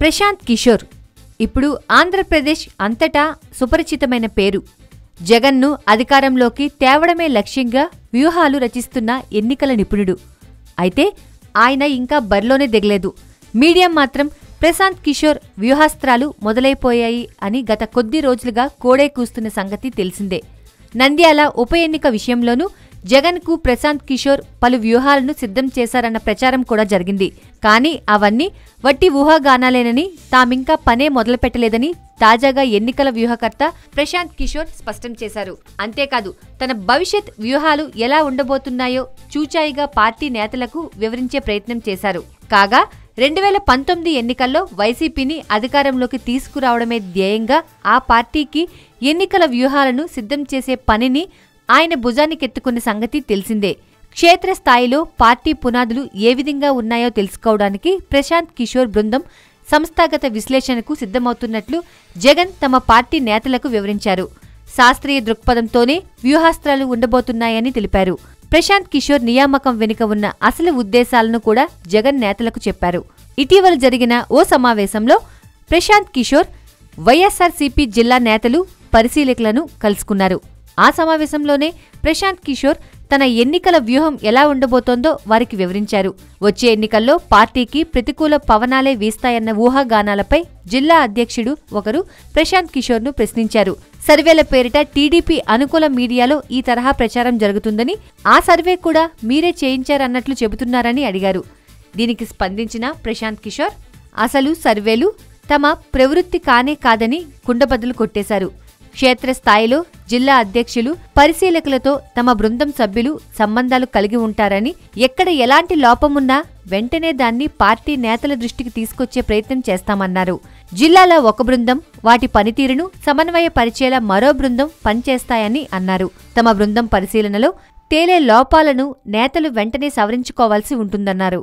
ప్రశాంత్ కిషోర్ ఇప్పుడు ఆంధ్రప్రదేశ్ అంతటా సుపరిచితమైన పేరు. జగన్ను అధికారంలోకి తేవడమే లక్ష్యంగా వ్యూహాలు రచిస్తున్న ఎన్నికల నిపుణుడు. అయితే ఆయన ఇంకా బరిలోనే దిగలేదు. మీడియా మాత్రం ప్రశాంత్ కిషోర్ వ్యూహాస్త్రాలు మొదలైపోయాయి అని గత కొద్ది రోజులుగా కోడే కూస్తున్న సంగతి తెలిసిందే. నంద్యాల ఉప ఎన్నిక విషయంలోనూ జగన్కు ప్రశాంత్ కిషోర్ పలు వ్యూహాలను సిద్ధం చేశారన్న ప్రచారం కూడా జరిగింది. కానీ అవన్నీ వట్టి ఊహాగానాలేనని, తామింకా పనే మొదలుపెట్టలేదని తాజాగా ఎన్నికల వ్యూహకర్త ప్రశాంత్ కిషోర్ స్పష్టం చేశారు. అంతేకాదు, తన భవిష్యత్ వ్యూహాలు ఎలా ఉండబోతున్నాయో చూచాయిగా పార్టీ నేతలకు వివరించే ప్రయత్నం చేశారు. కాగా 2019 ఎన్నికల్లో వైసీపీని అధికారంలోకి తీసుకురావడమే ధ్యేయంగా ఆ పార్టీకి ఎన్నికల వ్యూహాలను సిద్ధం చేసే పనిని ఆయన భుజానికెత్తుకున్న సంగతి తెలిసిందే. క్షేత్రస్థాయిలో పార్టీ పునాదులు ఏ విధంగా ఉన్నాయో తెలుసుకోవడానికి ప్రశాంత్ కిషోర్ బృందం సంస్థాగత విశ్లేషణకు సిద్ధమవుతున్నట్లు జగన్ తమ పార్టీ నేతలకు వివరించారు. శాస్త్రీయ దృక్పథంతోనే వ్యూహాస్త్రాలు ఉండబోతున్నాయని తెలిపారు. ప్రశాంత్ కిషోర్ నియామకం వెనుక ఉన్న అసలు ఉద్దేశాలను కూడా జగన్ నేతలకు చెప్పారు. ఇటీవల జరిగిన ఓ సమావేశంలో ప్రశాంత్ కిషోర్ వైఎస్ఆర్సీపీ జిల్లా నేతలు, పరిశీలకులను కలుసుకున్నారు. ఆ సమావేశంలోనే ప్రశాంత్ కిషోర్ తన ఎన్నికల వ్యూహం ఎలా ఉండబోతోందో వారికి వివరించారు. వచ్చే ఎన్నికల్లో పార్టీకి ప్రతికూల పవనాలే వీస్తాయన్న ఊహాగానాలపై జిల్లా అధ్యక్షుడు ఒకరు ప్రశాంత్ కిషోర్ను ప్రశ్నించారు. సర్వేల పేరిట టీడీపీ అనుకూల మీడియాలో ఈ తరహా ప్రచారం జరుగుతుందని, ఆ సర్వే కూడా మీరే చేయించారన్నట్లు చెబుతున్నారని అడిగారు. దీనికి స్పందించిన ప్రశాంత్ కిషోర్ అసలు సర్వేలు తమ ప్రవృత్తి కానే కాదని కుండబద్దలు కొట్టేశారు. క్షేత్రస్థాయిలో జిల్లా అధ్యక్షులు, పరిశీలకులతో తమ బృందం సభ్యులు సంబంధాలు కలిగి ఉంటారని, ఎక్కడ ఎలాంటి లోపమున్నా వెంటనే దాన్ని పార్టీ నేతల దృష్టికి తీసుకొచ్చే ప్రయత్నం చేస్తామన్నారు. జిల్లాలో ఒక బృందం వాటి పనితీరును సమన్వయపరిచేలా మరో బృందం పనిచేస్తాయని అన్నారు. తమ బృందం పరిశీలనలో తేలే లోపాలను నేతలు వెంటనే సవరించుకోవాల్సి ఉంటుందన్నారు.